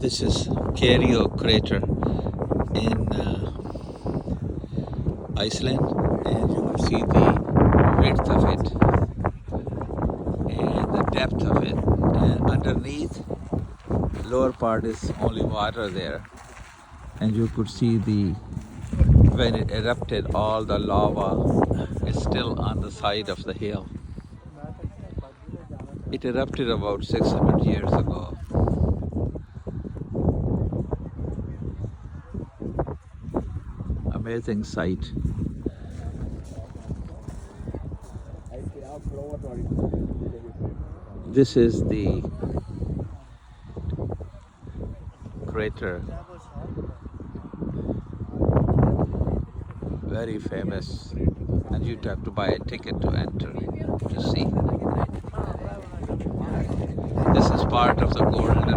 This is Kerio crater in Iceland, and you can see the width of it and the depth of it. And underneath, lower part is only water there, and you could see when it erupted, all the lava is still on the side of the hill. It erupted about 600 years ago. Amazing sight. This is the crater, very famous, and you'd have to buy a ticket to enter to see. This is part of the golden